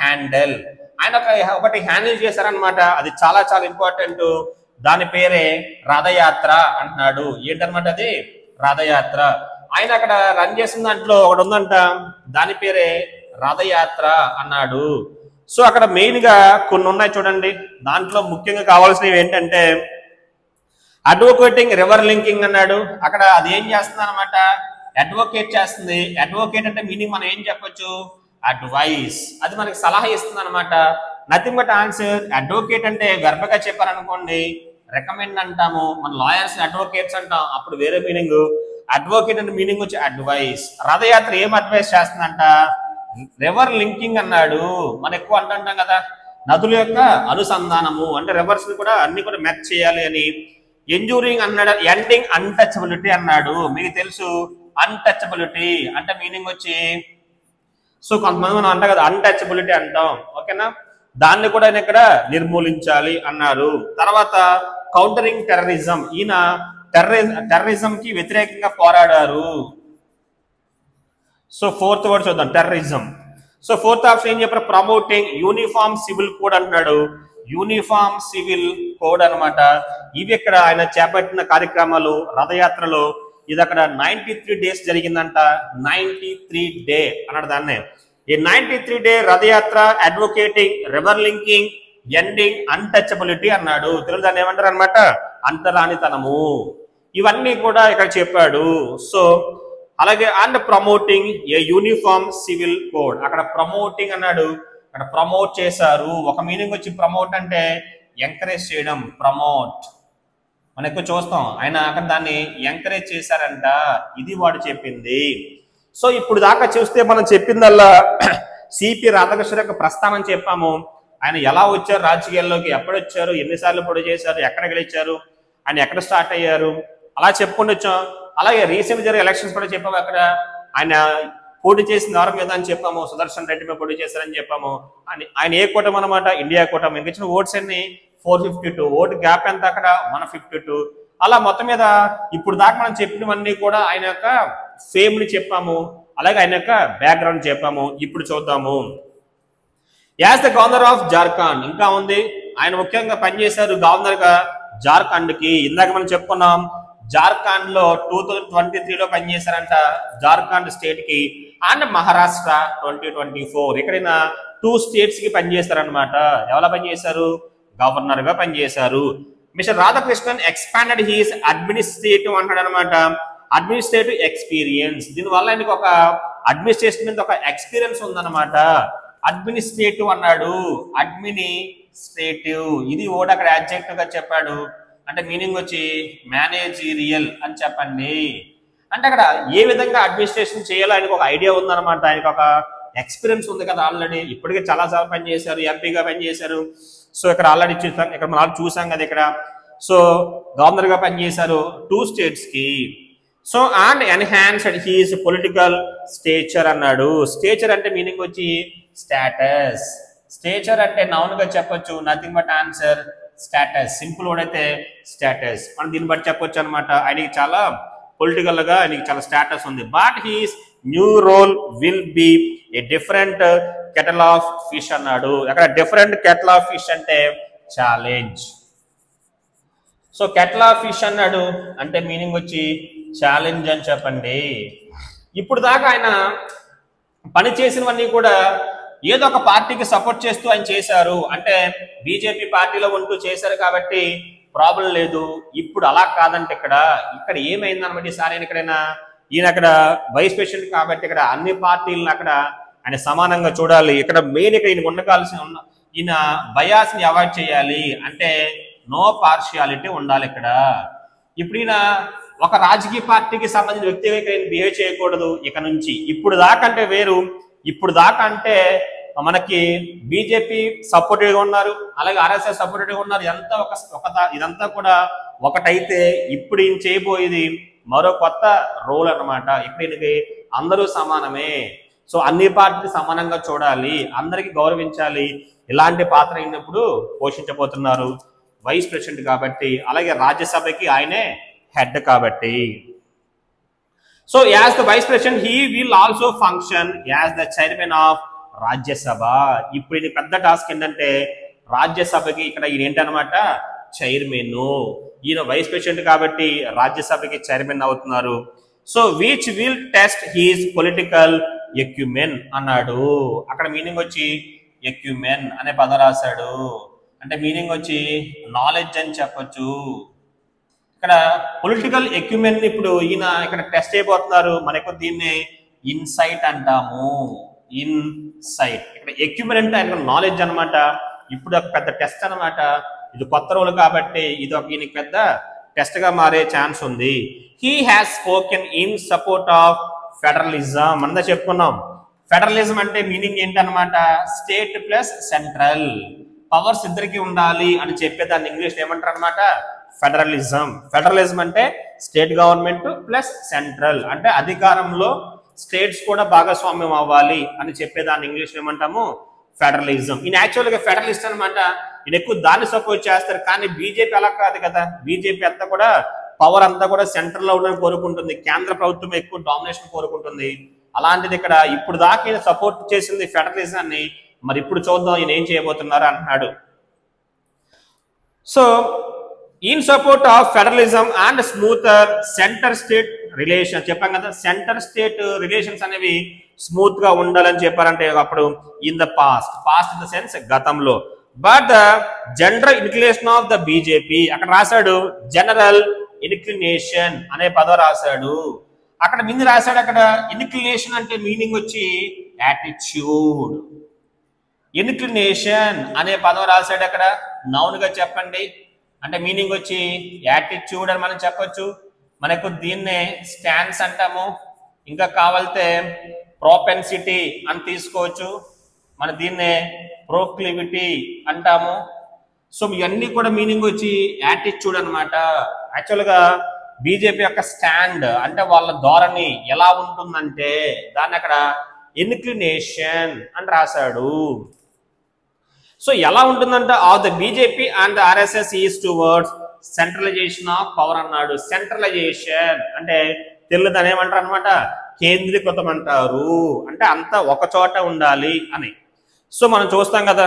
హ్యాండిల్, ఆయన ఒకటి హ్యాండిల్ చేశారనమాట, అది చాలా చాలా ఇంపార్టెంట్. దాని పేరే రథయాత్ర అంటున్నాడు. ఏంటనమాట అది రథయాత్ర. ఆయన అక్కడ రన్ చేసిన దాంట్లో ఒకటి ఉందంట, దాని పేరే రథయాత్ర అన్నాడు. సో అక్కడ మెయిన్ గా కొన్ని ఉన్నాయి చూడండి, దాంట్లో ముఖ్యంగా కావాల్సినవి ఏంటంటే అడ్వకేటింగ్ రివర్ లింకింగ్ అన్నాడు. అక్కడ అది ఏం చేస్తుంది అనమాట, అడ్వకేట్ చేస్తుంది. అడ్వకేట్ అంటే మీనింగ్ మనం ఏం చెప్పొచ్చు, అడ్వైస్, అది మనకి సలహా ఇస్తుంది అనమాట. Nothing but answer. అడ్వకేట్ అంటే వెర్బ్ గా చెప్పారనుకోండి రికమెండ్ అంటాము, మన లాయర్స్ అడ్వకేట్స్ అంటాం, అప్పుడు వేరే మీనింగ్. అడ్వకేట్ అంటే మీనింగ్ వచ్చి అడ్వైస్. రథయాత్ర ఏం అడ్వైస్ చేస్తుందంట, రివర్ లింకింగ్ అన్నాడు. మనం ఎక్కువ అంటుంటాం కదా నదుల యొక్క అనుసంధానము, అంటే రివర్స్ కూడా అన్ని కూడా మ్యాచ్ చేయాలి అని. ఎంజూరింగ్ అన్నాడు, ఎండింగ్ అన్టచబిలిటీ అన్నాడు. మీకు తెలుసు అన్టచబిలిటీ అంటే మీనింగ్ వచ్చి, సో కొంతమంది మనం అంటాం కదా అన్టచబిలిటీ అంటాం, ఓకేనా, దాన్ని కూడా ఆయన ఇక్కడ నిర్మూలించాలి అన్నారు. తర్వాత కౌంటరింగ్ టెర్రరిజం, ఈయన టెర్రరిజం కి వ్యతిరేకంగా పోరాడారు. సో ఫోర్త్ వర్డ్ చూద్దాం, టెర్రరిజం. సో ఫోర్త్ ఆప్షన్ ఏం చెప్పారు, ప్రమోటింగ్ యూనిఫామ్ సివిల్ కోడ్ అంటున్నాడు. యూనిఫామ్ సివిల్ కోడ్ అనమాట. ఇవి ఇక్కడ ఆయన చేపట్టిన కార్యక్రమాలు రథయాత్రలో. ఇది అక్కడ 93 days జరిగిందంట. 93 day అన్నాడు దాన్నే. ఈ 93 day Rath Yatra advocating river linking ending untouchability అన్నాడు. తెలుగు దాన్ని ఏమంటారు అనమాట, అంటరానితనము. ఇవన్నీ కూడా ఇక్కడ చెప్పాడు. సో అలాగే and promoting a uniform civil code, అక్కడ ప్రమోటింగ్ అన్నాడు, అక్కడ ప్రమోట్ చేశారు. ఒక మీనింగ్ వచ్చి ప్రమోట్ అంటే ఎంకరేజ్ చేయడం, ప్రమోట్ మనం ఎక్కువ చూస్తాం. ఆయన అక్కడ దాన్ని ఎంకరేజ్ చేశారంట, ఇది వాడు చెప్పింది. సో ఇప్పుడు దాకా చూస్తే మనం చెప్పిందల్లా సిపి రాధాకృష్ణ యొక్క ప్రస్థానం చెప్పాము. ఆయన ఎలా వచ్చారు రాజకీయాల్లోకి, ఎప్పుడు వచ్చారు, ఎన్నిసార్లు పొడి చేశారు, ఎక్కడ గెలిచారు, ఆయన ఎక్కడ స్టార్ట్ అయ్యారు, అలా చెప్పుకుంటూ వచ్చాం. అలాగే రీసెంట్ జరిగే ఎలక్షన్స్ కూడా చెప్పాము. అక్కడ ఆయన పోటీ చేసిన ఎవరి మీద అని చెప్పాము, సుదర్శన్ రెడ్డి మీద పోటీ చేశారని చెప్పాము. ఆయన ఏ కూటమి అనమాట, ఇండియా కూటమి. ఇంక ఇచ్చిన ఓట్స్ అన్ని 452, ఓటు గ్యాప్ ఎంత అక్కడ 152. అలా మొత్తం మీద ఇప్పుడు దాకా మనం చెప్పినవన్నీ కూడా ఆయన యొక్క ఫేమ్ ని చెప్పాము, అలాగే ఆయన యొక్క బ్యాక్గ్రౌండ్ చెప్పాము. ఇప్పుడు చూద్దాము. As the governor of Jharkhand, ఇంకా ఉంది. ఆయన ముఖ్యంగా పనిచేశారు గవర్నర్ గా జార్ఖండ్ కి. ఇందాక మనం చెప్పుకున్నాం జార్ఖండ్ లో 2023లో పనిచేశారంట, జార్ఖండ్ స్టేట్ కి. అండ్ మహారాష్ట్ర 2024. ఎక్కడైనా 2 states కి పనిచేశారనమాట. ఎవలా పనిచేశారు, గవర్నర్ గా పనిచేశారు. Mister Radhakrishnan expanded he's administrative అంటాడు అనమాట, అడ్మినిస్ట్రేటివ్ ఎక్స్పీరియన్స్. దీనివల్ల ఆయనకు ఒక అడ్మినిస్ట్రేషన్ మీద ఒక ఎక్స్పీరియన్స్ ఉందన్నమాట. అడ్మినిస్ట్రేటివ్ అన్నాడు, అడ్మినిస్ట్రేటివ్ ఇది ఓడ్ అక్కడ యాడ్జెక్టివ్ గా చెప్పాడు, అంటే మీనింగ్ వచ్చి మేనేజీరియల్ అని చెప్పండి. అంటే అక్కడ ఏ విధంగా అడ్మినిస్ట్రేషన్ చేయాలో ఆయనకు ఒక ఐడియా ఉందన్నమాట. ఆయనకు ఒక ఎక్స్పీరియన్స్ ఉంది కదా ఆల్రెడీ, ఇప్పటికే చాలా సార్లు పనిచేశారు, ఎంపీగా పనిచేశారు. సో ఇక్కడ ఆల్రెడీ చూసాం, ఇక్కడ మనం చూసాం కదా ఇక్కడ. సో గవర్నర్ గా పనిచేశారు 2 states కి. So and enhanced he's political stature అన్నాడు. స్టేచర్ అంటే మీనింగ్ వచ్చి స్టేటస్. స్టేచర్ అంటే నౌన్ గా చెప్పొచ్చు, nothing but answer status, simple word అయితే స్టేటస్. మనం దీన్ని బట్టి చెప్పొచ్చు అనమాట, ఆయనకి చాలా పొలిటికల్ గా ఆయనకి చాలా స్టేటస్ ఉంది. But he's new role will be a different kettle of fish అన్నాడు. అక్కడ డిఫరెంట్ కెటల్ ఆఫ్ ఫిష్ అంటే challenge. So kettle of fish అన్నాడు అంటే మీనింగ్ వచ్చి ఛాలెంజ్ అని చెప్పండి. ఇప్పుడు దాకా ఆయన పని చేసినవన్నీ కూడా ఏదో ఒక పార్టీకి సపోర్ట్ చేస్తూ ఆయన చేశారు, అంటే బీజేపీ పార్టీలో ఉంటూ చేశారు కాబట్టి ప్రాబ్లం లేదు. ఇప్పుడు అలా కాదంటే ఇక్కడ ఏమైంది అనమాట ఈసారి ఈయన అక్కడ వైస్ ప్రెసిడెంట్ కాబట్టి ఇక్కడ అన్ని పార్టీలను అక్కడ ఆయన సమానంగా చూడాలి. ఇక్కడ మెయిన్ ఈయన ఈయన బయాస్ ని అవాయిడ్ చేయాలి, అంటే నో పార్షియాలిటీ ఉండాలి ఇక్కడ. ఇప్పుడు ఈయన ఒక రాజకీయ పార్టీకి సంబంధించిన వ్యక్తిగా ఇక్కడ బిహేవ్ చేయకూడదు ఇక నుంచి. ఇప్పుడు దాకా అంటే వేరు, ఇప్పుడు దాకా అంటే మనకి బీజేపీ సపోర్టివ్గా ఉన్నారు, అలాగే ఆర్ఎస్ఎస్ సపోర్టివ్గా ఉన్నారు, ఇదంతా కూడా ఒకటైతే ఇప్పుడు ఈయన చేయబోయేది మరో కొత్త రోల్ అన్నమాట. ఇప్పుడు ఈయనకి అందరూ సమానమే, సో అన్ని పార్టీలు సమానంగా చూడాలి, అందరికి గౌరవించాలి, ఇలాంటి పాత్ర అయినప్పుడు పోషించబోతున్నారు వైస్ ప్రెసిడెంట్ కాబట్టి, అలాగే రాజ్యసభకి ఆయనే హెడ్ కాబట్టి. So as the vice president he will also function as the chairman of Rajya Sabha. ఇప్పుడు ఇది పెద్ద టాస్క్ ఏంటంటే రాజ్యసభకి ఇక్కడ ఈయన ఏంటనమాట చైర్మన్, ఈయన వైస్ ప్రెసిడెంట్ కాబట్టి రాజ్యసభకి చైర్మన్ అవుతున్నారు. So which will test his political acumen అన్నాడు. అక్కడ మీనింగ్ వచ్చి ఎక్యుమెన్ అనే పదం రాశాడు, అంటే మీనింగ్ వచ్చి నాలెడ్జ్ అని చెప్పొచ్చు. ఇక్కడ పొలిటికల్ ఎక్యుమెన్ ఇప్పుడు ఈయన ఇక్కడ టెస్ట్ అయిపోతున్నారు. మనకు దీన్ని ఇన్సైట్ అంటాము, ఇన్సైట్. ఇక్కడ ఎక్యుమెన్ అంటే ఆయన నాలెడ్జ్ అనమాట. ఇప్పుడు ఒక పెద్ద టెస్ట్ అనమాట, ఇది కొత్త రోల్ కాబట్టి ఇది ఒక ఈయనకి పెద్ద టెస్ట్ గా మారే ఛాన్స్ ఉంది. He has spoken in support of federalism. మనదా చెప్పుకున్నాం, ఫెడరలిజం అంటే మీనింగ్ ఏంటనమాట స్టేట్ ప్లస్ సెంట్రల్ పవర్స్ ఇద్దరికి ఉండాలి అని చెప్పేదాన్ని ఇంగ్లీష్ ఏమంటారు అనమాట ఫెడరలిజం. ఫెడరలిజం అంటే స్టేట్ గవర్నమెంట్ ప్లస్ సెంట్రల్, అంటే అధికారంలో స్టేట్స్ కూడా భాగస్వామ్యం అవ్వాలి అని చెప్పేదాన్ని ఇంగ్లీష్ ఏమంటాము ఫెడరలిజం. ఈయన యాక్చువల్గా ఫెడరలిస్ట్ అనమాట, ఈయన ఎక్కువ దాన్ని సపోర్ట్ చేస్తారు. కానీ బీజేపీ అలా కాదు కదా, బీజేపీ అంతా కూడా పవర్ అంతా కూడా సెంట్రల్ లో ఉండడం కోరుకుంటుంది, కేంద్ర ప్రభుత్వం ఎక్కువ డామినేషన్ కోరుకుంటుంది. అలాంటిది ఇక్కడ ఇప్పుడు దాకా ఈయన సపోర్ట్ చేసింది ఫెడరలిజాన్ని, మరి ఇప్పుడు చూద్దాం ఈయన ఏం చేయబోతున్నారు అంటున్నాడు. So in support of federalism and smoother centre state relation చెప్పాం కదా, సెంటర్ స్టేట్ రిలేషన్స్ అనేవి స్మూత్ గా ఉండాలని చెప్పారంటే అప్పుడు in the past in the sense గతంలో. But the general inclination of the BJP అక్కడ రాశాడు, జనరల్ ఇన్క్లినేషన్ అనే పదం రాశాడు. అక్కడ మీనింగ్ రాశాడు, అక్కడ ఇన్క్లినేషన్ అంటే మీనింగ్ వచ్చి యాటిట్యూడ్. ఇన్క్లినేషన్ అనే పదం రాశాడు అక్కడ, నౌన్ గా చెప్పండి, అంటే మీనింగ్ వచ్చి యాటిట్యూడ్ అని మనం చెప్పొచ్చు. మనకు దీన్నే స్టాన్స్ అంటాము, ఇంకా కావాలితే ప్రోపెన్సిటీ అని తీసుకోవచ్చు, మన దీన్నే ప్రోక్లివిటీ అంటాము. సో ఇవన్నీ కూడా మీనింగ్ వచ్చి యాటిట్యూడ్ అనమాట. యాక్చువల్గా బీజేపీ యొక్క స్టాండ్ అంటే వాళ్ళ ధోరణి ఎలా ఉంటుందంటే దాన్ని అక్కడ ఇన్క్లినేషన్ అని రాశాడు. సో ఎలా ఉంటుందంటే of the BJP and the RSS is towards centralisation of power అన్నాడు. సెంట్రలైజేషన్ అంటే తెలుగుదని ఏమంటారు అనమాట కేంద్రీకృతం అంటారు, అంటే అంతా ఒక చోట ఉండాలి అని. సో మనం చూస్తాం కదా,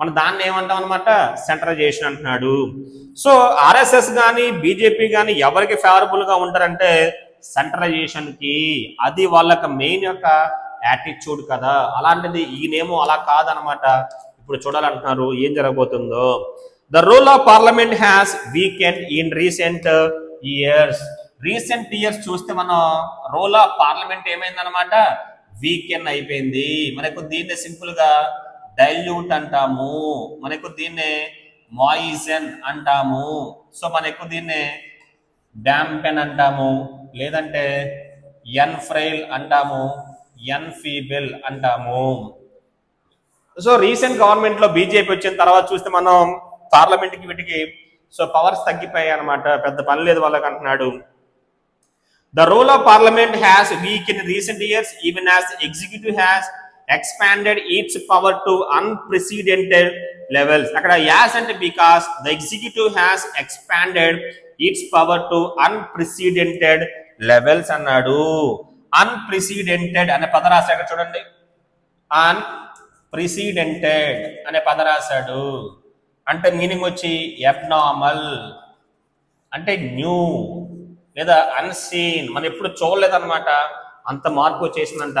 మనం దాన్ని ఏమంటాం అనమాట సెంట్రలైజేషన్ అంటున్నాడు. సో ఆర్ఎస్ఎస్ కానీ బీజేపీ కానీ ఎవరికి ఫేవరబుల్ గా ఉంటారంటే సెంట్రలైజేషన్ కి, అది వాళ్ళకి మెయిన్ యొక్క యాటిట్యూడ్ కదా. అలాంటిది ఈయనేమో అలా కాదనమాట. ఇప్పుడు చూడాలంటున్నారు ఏం జరగబోతుందో. The role of parliament has weakened in recent years. Recent years చూస్తే మనం రోల్ ఆఫ్ పార్లమెంట్ ఏమైందనమాట వీకెండ్ అయిపోయింది. మనకు దీన్నే సింపుల్ గా డైల్యూట్ అంటాము, మనకు దీన్నే మాయిజన్ అంటాము, సో మనకు దీన్నే డాంపెన్ అంటాము, లేదంటే ఎన్ఫ్రైల్ అంటాము, ఎన్ఫీబుల్ అంటాము. సో రీసెంట్ గవర్నమెంట్ లో బీజేపీ వచ్చిన తర్వాత చూస్తే మనం పార్లమెంట్ కి వీటికి సో పవర్స్ తగ్గిపోయాయి అనమాట, పెద్ద పని లేదు వాళ్ళకి అంటున్నాడు. The role of parliament has weak in recent years even as executive has expanded its power to unprecedented levels. అక్కడ యాస్ అంటే because the executive has expanded its power to unprecedented levels అన్నాడు. unprecedented అనే పదం రాశాడు చూడండి. unprecedented అనే పదం రాశాడు. అంటే మీనింగ్ వచ్చి abnormal అంటే న్యూ లేదా అన్సీన్, మనం ఎప్పుడు చూడలేదన్నమాట. అంత మార్పు వచ్చేసిందంట.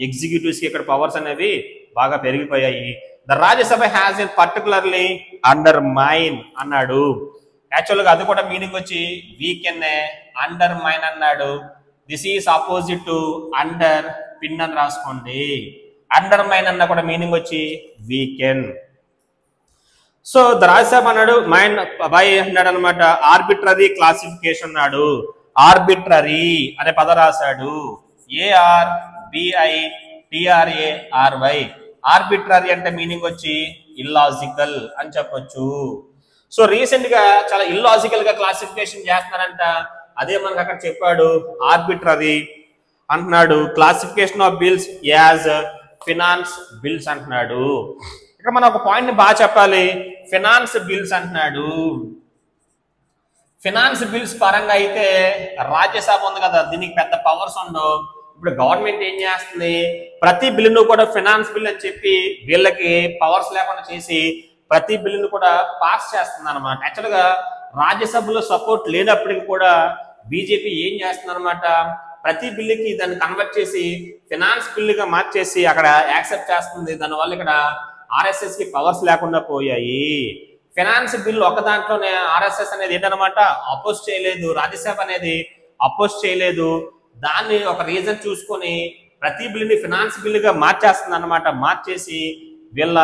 ఎగ్జిక్యూటివ్స్ కి ఇక్కడ పవర్స్ అనేవి బాగా పెరిగిపోయాయి. The Rajya Sabha has in particularly undermine అన్నాడు. యాక్చువల్గా అది కూడా మీనింగ్ వచ్చి వీకెన్, అండర్ మైన్ అన్నాడు. This is opposite to underpin అని రాసుకోండి. అండర్ మైన్ అన్న కూడా మీనింగ్ వచ్చి వీకెన్. సో ద రాజ్యసభ అన్నాడు మైండ్ బై అన్నాడు అనమాట. ఆర్బిట్రరీ క్లాసిఫికేషన్ అన్నాడు. ఆర్బిట్రరీ అనే పదం రాశాడు. ARBITRARY. ఆర్బిట్రరీ అంటే మీనింగ్ వచ్చి ఇల్లాజికల్ అని చెప్పొచ్చు. సో రీసెంట్ గా చాలా ఇల్లాజికల్ గా క్లాసిఫికేషన్ చేస్తున్నారంట. అదే మనకు అక్కడ చెప్పాడు. ఆర్బిట్రరీ అంటున్నాడు. Classification of bills as finance bills అంటున్నాడు. ఇక్కడ మనం ఒక పాయింట్ ని బాగా చెప్పాలి. ఫినాన్స్ బిల్స్ అంటున్నాడు. ఫినాన్స్ బిల్స్ పరంగా అయితే రాజ్యసభ ఉంది కదా, దీనికి పెద్ద పవర్స్ ఉండవు. ఇప్పుడు గవర్నమెంట్ ఏం చేస్తుంది, ప్రతి బిల్లును కూడా ఫినాన్స్ బిల్ అని చెప్పి వీళ్ళకి పవర్స్ లేకుండా చేసి ప్రతి బిల్లును కూడా పాస్ చేస్తుంది అనమాట. యాక్చువల్గా రాజ్యసభలో సపోర్ట్ లేనప్పటికీ కూడా బీజేపీ ఏం చేస్తుంది అనమాట, ప్రతి బిల్లుకి దాన్ని కన్వర్ట్ చేసి ఫినాన్స్ బిల్లుగా మార్చేసి అక్కడ యాక్సెప్ట్ చేస్తుంది. దానివల్ల ఇక్కడ ఆర్ఎస్ఎస్ కి పవర్స్ లేకుండా పోయాయి. ఫినాన్స్ బిల్ ఒక దాంట్లోనే ఆర్ఎస్ఎస్ అనేది ఏంటనమాట అపోజ్ చేయలేదు, రాజ్యసభ అనేది అపోజ్ చేయలేదు. దాన్ని ఒక రీజన్ చూసుకొని ప్రతి బిల్లుని ఫినాన్స్ బిల్లుగా మార్చేస్తుంది అనమాట. మార్చేసి వీళ్ళ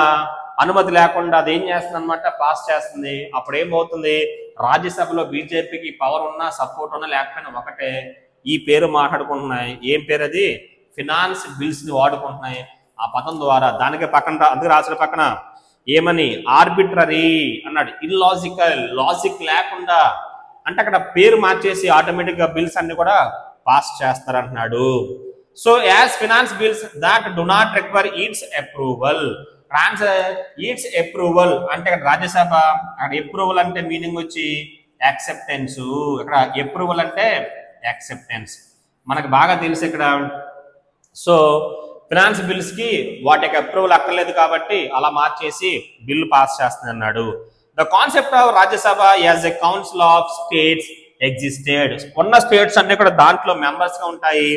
అనుమతి లేకుండా అది ఏం చేస్తుంది అనమాట, పాస్ చేస్తుంది. అప్పుడు ఏమవుతుంది, రాజ్యసభలో బీజేపీకి పవర్ ఉన్నా సపోర్ట్ ఉన్నా లేకపోయినా ఒకటే, ఈ పేరు మాట్లాడుకుంటున్నాయి. ఏం పేరు అది, ఫినాన్స్ బిల్స్ ని వాడుకుంటున్నాయి. ఆ పదం ద్వారా దానికి పక్కన అందుకు రాసిన పక్కన ఏమని ఆర్బిట్రరీ అన్నాడు. ఇల్లాజికల్, లాజిక్ లేకుండా అంటే అక్కడ పేరు మార్చేసి ఆటోమేటిక్ గా బిల్స్ అన్ని కూడా పాస్ చేస్తారంటున్నాడు. So as finance bills that do not require its approval. Its approval అంటే ఇక్కడ రాజ్యసభ, అక్కడ అప్రూవల్ అంటే మీనింగ్ వచ్చి యాక్సెప్టెన్స్. ఇక్కడ అప్రూవల్ అంటే యాక్సెప్టెన్స్ మనకు బాగా తెలుసు ఇక్కడ. సో ఫినాన్స్ బిల్స్ కి వాటి యొక్క అప్రూవల్ అక్కర్లేదు కాబట్టి అలా మార్చేసి బిల్లు పాస్ చేస్తుంది అన్నాడు. The concept of Rajya Sabha as a council of states existed. ఉన్న స్టేట్స్ అన్ని కూడా దాంట్లో మెంబర్స్ గా ఉంటాయి.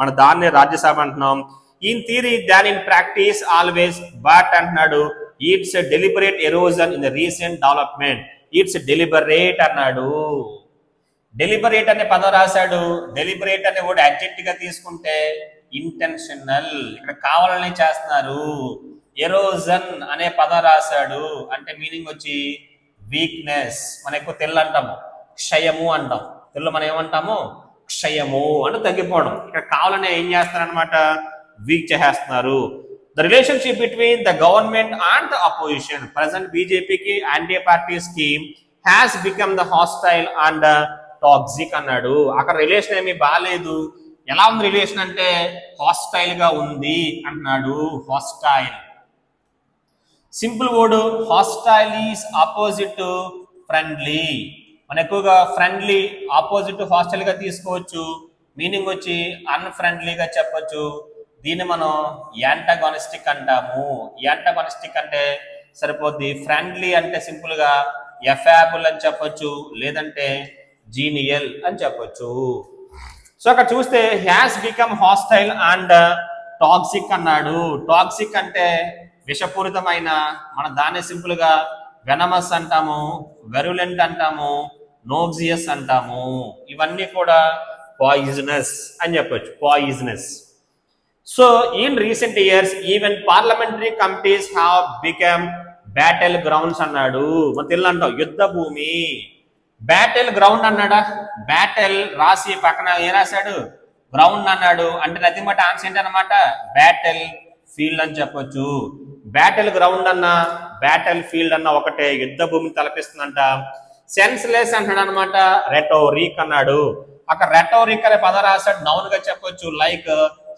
మన దాన్ని రాజ్యసభ అంటున్నాం. In theory than in practice always but అంటున్నాడు it's deliberate erosion in the recent development. It's deliberate అన్నాడు. డెలిబరేట్ అనే పదం రాశాడు. డెలిబరేట్ అనే వర్డ్ అడ్జెక్టివ్ గా తీసుకుంటే ఇంటెన్షనల్, ఇక్కడ కావాలని చేస్తున్నారు. ఎరోజన్ అనే పదం రాశాడు అంటే మీనింగ్ వచ్చి వీక్నెస్. మనం ఎక్కువ తెల్లు అంటాము, క్షయము అంటాం. తెల్లు మనం ఏమంటాము, క్షయము అంటే తగ్గిపోవడం. ఇక్కడ కావాలని ఏం చేస్తారనమాట, వీక్ చేస్తున్నారు. The relationship between the government and the opposition present బీజేపీకి anti party scheme has become the hostile and toxic అన్నాడు. అక్కడ రిలేషన్ ఏమీ బాగాలేదు. ఎలా ఉంది రిలేషన్ అంటే హాస్టైల్ గా ఉంది అంటున్నాడు. Hostile simple word. Hostile is opposite to friendly. మనం ఎక్కువగా ఫ్రెండ్లీ ఆపోజిట్ హాస్టైల్ గా తీసుకోవచ్చు. మీనింగ్ వచ్చి అన్ఫ్రెండ్లీగా చెప్పొచ్చు. దీన్ని మనం యాంటాగోనిస్టిక్ అంటాము. యాంటాగోనిస్టిక్ అంటే సరిపోద్ది. ఫ్రెండ్లీ అంటే సింపుల్ గా ఎఫాబుల్ అని చెప్పొచ్చు, లేదంటే జీనియల్ అని చెప్పొచ్చు. సో అక్కడ చూస్తే has become hostile and toxic అన్నాడు. టాక్సిక్ అంటే విషపూరితమైన, మన దాన్ని సింపుల్ గా వెనమస్ అంటాము, వెరులెంట్ అంటాము, నోక్సియస్ అంటాము. ఇవన్నీ కూడా పాయిజనస్ అని చెప్పొచ్చు. Poisonous. So in recent years even parliamentary committees have become battle grounds అన్నాడు. మన తెల్లు అంటాం యుద్ధ భూమి. బ్యాటిల్ గ్రౌండ్ అన్నాడా, బ్యాటిల్ రాసి పక్కన ఏ రాశాడు, గ్రౌండ్ అన్నాడు. అంటే నథింగ్ బట్ ఆన్సర్ ఏంటన్నమాట, బ్యాటిల్ ఫీల్డ్ అని చెప్పొచ్చు. బ్యాటిల్ గ్రౌండ్ అన్న బ్యాటిల్ ఫీల్డ్ అన్న ఒకటే, యుద్ధ భూమిని తలపిస్తుందంట. సెన్స్లెస్ అంటాడు అనమాట. రెటోరిక్ అన్నాడు. అక్కడ రెటోరిక్ అనే పదం రాశాడు, నౌన్ గా చెప్పొచ్చు. లైక్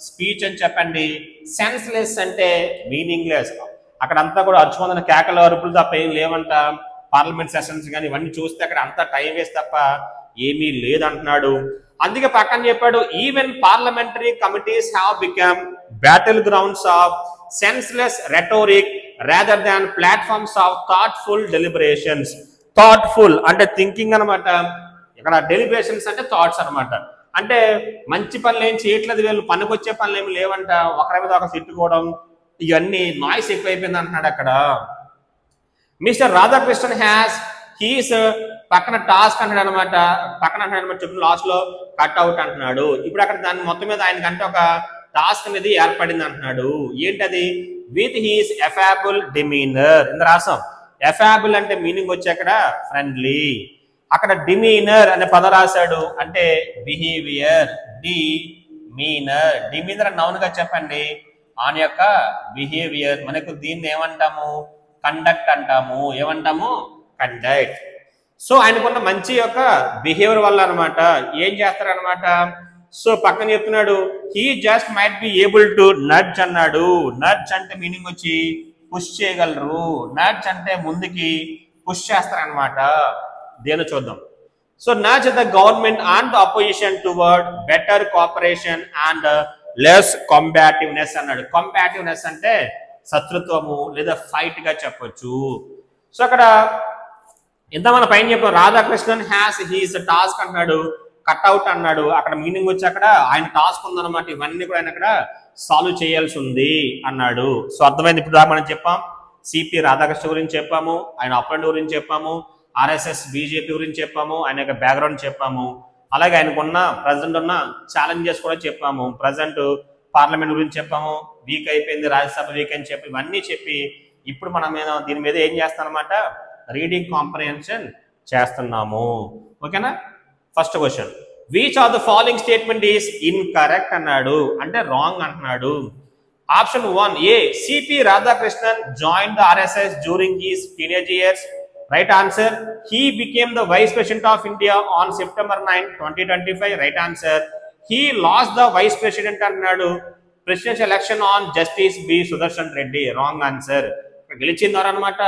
స్పీచ్ అని చెప్పండి. సెన్స్లెస్ అంటే మీనింగ్లెస్. అక్కడంతా కూడా అరుచుకుందన్న కేకలు అరుపులు తప్ప ఏం లేవంట. పార్లమెంట్ సెషన్స్ కానీ ఇవన్నీ చూస్తే అక్కడ అంతా టైం వేస్ట్ తప్ప ఏమీ లేదంటున్నాడు. అందుకే పక్కన చెప్పాడు, even parliamentary committees have become battle grounds of senseless rhetoric rather than platforms of thoughtful deliberations. Thoughtful అంటే థింకింగ్ అనమాట, ఇక్కడ డెలిబరేషన్స్ అంటే థాట్స్ అనమాట. అంటే మంచి పనులు ఏం చేయట్లేదు వీళ్ళు, పనికొచ్చే పనులు ఏమి లేవంట, ఒకరి మీద ఒక తిట్టుకోవడం, ఇవన్నీ నాయిస్ ఎక్కువైపోయింది అంటున్నాడు అక్కడ. మిస్టర్ రాధాకృష్ణన్ హీస్ పక్కన టాస్క్ అంటాడు అనమాట, పక్కన అంటాడు అనమాట, చెప్పిన లాస్ట్ లో కట్అవుట్ అంటున్నాడు. ఇప్పుడు అక్కడ దాని మొత్తం మీద ఆయనకంటే ఒక టాస్క్ అనేది ఏర్పడింది అంటున్నాడు. ఏంటది? With his affable demeanour. ఇంత రాసాం. ఎఫాబుల్ అంటే మీనింగ్ వచ్చి అక్కడ ఫ్రెండ్లీ, అక్కడ డిమీనర్ అనే పదం రాశాడు అంటే బిహేవియర్. డిమీనర్ నౌన్ గా చెప్పండి, ఆయన యొక్క బిహేవియర్. మనకు దీన్ని ఏమంటాము? కండక్ట్ అంటాము. ఏమంటాము? కండక్ట్. సో ఆయనకున్న మంచి యొక్క బిహేవియర్ వల్ల అనమాట ఏం చేస్తారనమాట. సో పక్కన చెప్తున్నాడు, he just might be able to nudge అన్నాడు. నడ్జ్ అంటే మీనింగ్ వచ్చి పుష్ చేయగలరు. నడ్జ్ అంటే ముందుకి పుష్ చేస్తారనమాట. దేని చూద్దాం. So nudge the government and the opposition toward better cooperation and less combativeness అన్నాడు. కాంబాటివ్నెస్ అంటే శత్రుత్వము లేదా ఫైట్ గా చెప్పొచ్చు. సో అక్కడ ఇంత మన పైన చెప్పాం, రాధాకృష్ణన్ హీస్ టాస్క్ అన్నాడు, కట్అవుట్ అన్నాడు. అక్కడ మీనింగ్ వచ్చి అక్కడ ఆయన టాస్క్ ఉందన్నమాట, ఇవన్నీ కూడా ఆయన అక్కడ సాల్వ్ చేయాల్సి ఉంది అన్నాడు. సో అర్థమైంది. ఇప్పుడు మనం చెప్పాం, సిపి రాధాకృష్ణ గురించి చెప్పాము, ఆయన అప్రెంట్ గురించి చెప్పాము, ఆర్ఎస్ఎస్ బీజేపీ గురించి చెప్పాము, ఆయన యొక్క బ్యాక్గ్రౌండ్ చెప్పాము, అలాగే ఆయనకున్న ప్రజెంట్ ఉన్న ఛాలెంజెస్ కూడా చెప్పాము. ప్రజెంట్ పార్లమెంట్ గురించి చెప్పాము, వీక్ అయిపోయింది, రాజ్యసభ వీక్ అని చెప్పి ఇవన్నీ చెప్పి ఇప్పుడు మనం దీని మీద ఏం చేస్తాం అనమాట, రీడింగ్ కాంప్రహెన్షన్ చేస్తున్నాము. ఓకేనా? First question, which of the following statement is incorrect అన్నాడు, అంటే రాంగ్ అంటున్నాడు. Option 1 A, CP Radhakrishnan join the RSS during his teenage years. Right answer. He became the vice president of India on September 9, 2025. Right answer. He lost the vice president అన్నాడు presidential election on justice B Sudarshan Reddy. Wrong answer. గెలిచిందారు అనమాట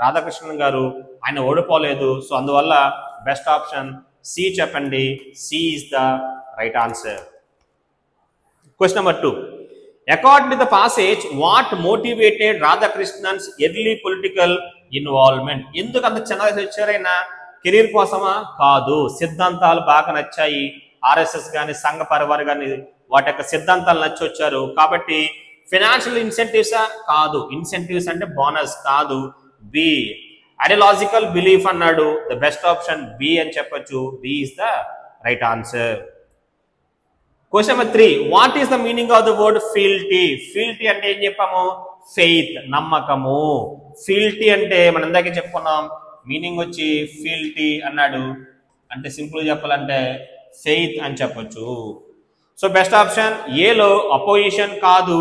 రాధాకృష్ణన్ గారు, ఆయన ఓడిపోలేదు. So అందువల్ల best option C చెప్పండి. C is the right answer. Question number 2, according to the passage what motivated Radhakrishnan's early political involvement. ఎందుకు అంత చిన్న వయసు వచ్చారైనా? కెరీర్ కోసమా? కాదు, సిద్ధాంతాలు బాగా నచ్చాయి. ఆర్ఎస్ఎస్ కానీ సంఘ పరివార్ కానీ వాటి యొక్క సిద్ధాంతాలు నచ్చి వచ్చారు కాబట్టి. ఫైనాన్షియల్ ఇన్సెంటివ్సా? కాదు, ఇన్సెంటివ్స్ అంటే బోనస్ కాదు. బి. ఐడియాలజికల్ బిలీఫ్ అన్నాడు. ద బెస్ట్ ఆప్షన్ బి అని చెప్పొచ్చు. B is the right answer. Question number 3, what is the meaning of the word fealty. Fealty అంటే ఏం చెప్పాము? ఫెయిత్, నమ్మకము. ఫీల్టీ అంటే మనం ఇందాక చెప్పుకున్నాం, మీనింగ్ వచ్చి ఫీల్టీ అన్నాడు అంటే సింపుల్ చెప్పాలంటే ఫెయిత్ అని చెప్పొచ్చు. సో బెస్ట్ ఆప్షన్ ఏలో అపోజిషన్ కాదు,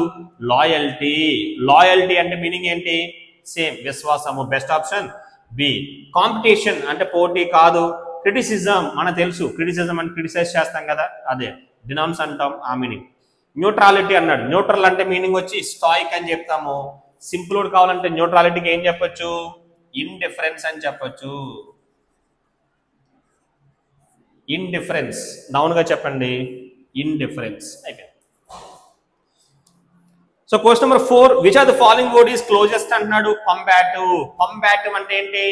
లాయల్టీ. లాయల్టీ అంటే మీనింగ్ ఏంటి? సేమ్, విశ్వాసము. Best option B. కాంపిటీషన్ అంటే పోటీ కాదు. క్రిటిసిజం మనకు తెలుసు, క్రిటిసిజం అంటే క్రిటిసైజ్ చేస్తాం కదా, అదే డినామ్స్ అంటాం, ఆ మీనింగ్. న్యూట్రాలిటీ అన్నాడు. న్యూట్రల్ అంటే మీనింగ్ వచ్చి స్టాయిక్ అని చెప్తాము. సింపుల్ కావాలంటే న్యూట్రాలిటీకి ఏం చెప్పొచ్చు? ఇండిఫరెన్స్ అని చెప్పొచ్చు. ఇండిఫరెన్స్ నౌన్ గా చెప్పండి. ఇండిఫరెన్స్ అయిపోయింది. So question number 4, which are the following word is closest అంటున్నాడు. కంబాటివ్. కంబాటివ్ అంటే ఏంటి?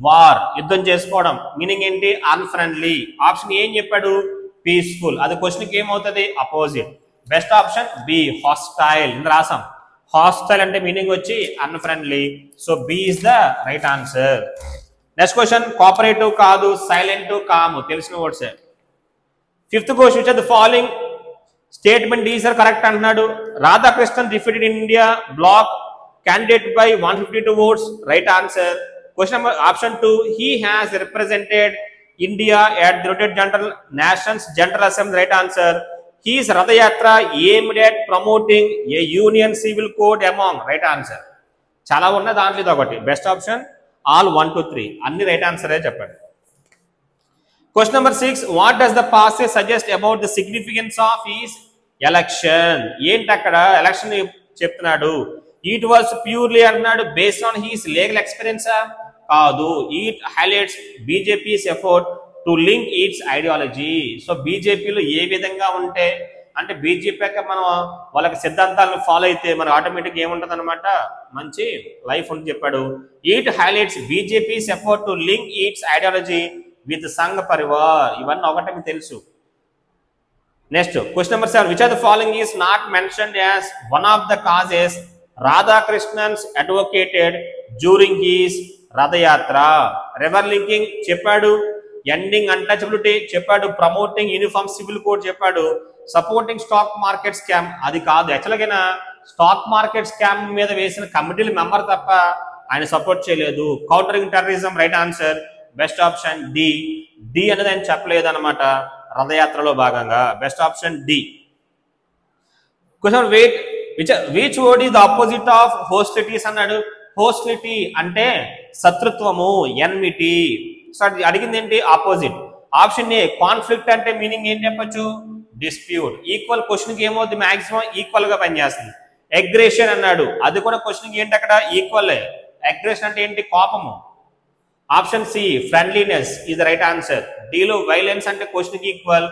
వార్, యుద్ధం చేసుకోవడం. మీనింగ్ ఏంటి? అన్ఫ్రెండ్లీ. ఆప్షన్ ఏం చెప్పాడు? పీస్ఫుల్. అది క్వశ్చన్ కి ఏమవుతుంది? Opposite. Best option B, hostile. ఇంత రాసాం. హాస్టైల్ అంటే మీనింగ్ వచ్చి unfriendly. So B is the right answer. Next question, cooperative కాదు, సైలెంట్, కాము. తెలిసిన words. 5th question, which are the following statement is or correct అంటున్నాడు. Radhakrishnan defeated in India bloc candidate by 152 votes. Right answer. Question number option 2, he has represented India at the United Nations General Assembly. Right answer. His Ratha Yatra aimed at promoting a union civil code among. Right answer. Chala unna dantlo idokati. Best option all 1 to 3 anni right answer e cheppandi. Question number 6, what does the passage suggest about the significance of his election. ఏంటి అక్కడ election చెప్తున్నాడు. It was purely అన్నాడు based on his legal ఎక్స్పీరియన్సా? కాదు. It highlights BJP's effort to link its ideology. So బీజేపీలో ఏ విధంగా ఉంటే అంటే BJP యొక్క మనం వాళ్ళకి సిద్ధాంతాలను ఫాలో అయితే మనకు ఆటోమేటిక్ ఏముంటుంది అనమాట, మంచి లైఫ్ ఉంటుంది చెప్పాడు. It highlights BJP's effort to link its ideology with Sangh Parivar. ఇవన్నీ ఒకటే మీకు తెలుసు. Next question number 7. Which are the following is not mentioned as one of the causes Radhakrishnan's advocated during his Rath Yatra? River linking చెప్పాడు, ఎండింగ్ అన్టచబిలిటీ చెప్పాడు, promoting uniform civil code చెప్పాడు, supporting stock market scam అది కాదు. యాక్చువల్గా స్టాక్ మార్కెట్ స్కామ్ మీద వేసిన కమిటీల member తప్ప ఆయన సపోర్ట్ చేయలేదు. Countering terrorism right answer, best option D. D అనేది ఆయన చెప్పలేదు అనమాట రథయాత్రలో భాగంగా. Best option D. Question eight which word is the opposite of hostilities అన్నాడు. హోస్టిలిటీ అంటే శత్రుత్వము, ఎన్మిటీ. సో అడిగింది ఏంటి ఆపోజిట్. ఆప్షన్ ఏ కాన్ఫ్లిక్ట్ అంటే మీనింగ్ ఏం చెప్పొచ్చు, డిస్ప్యూట్. ఈక్వల్ క్వశ్చన్కి ఏమవుతుంది మాక్సిమం ఈక్వల్ గా పనిచేస్తుంది. అగ్రెషన్ అన్నాడు, అది కూడా క్వశ్చన్కి ఏంటి అక్కడ ఈక్వల్. అగ్రెషన్ అంటే ఏంటి, కోపము. Option C friendliness is the right answer. డీలో వైలెన్స్ అంటే క్వశ్చన్కి ఈక్వల్.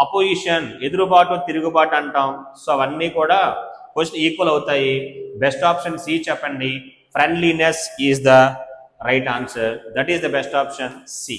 అపోజిషన్ ఎదురుబాటు తిరుగుబాటు అంటాం. సో అవన్నీ కూడా క్వశ్చన్ ఈక్వల్ అవుతాయి. బెస్ట్ ఆప్షన్ సి చెప్పండి. Friendliness is the right answer. That is the best option C.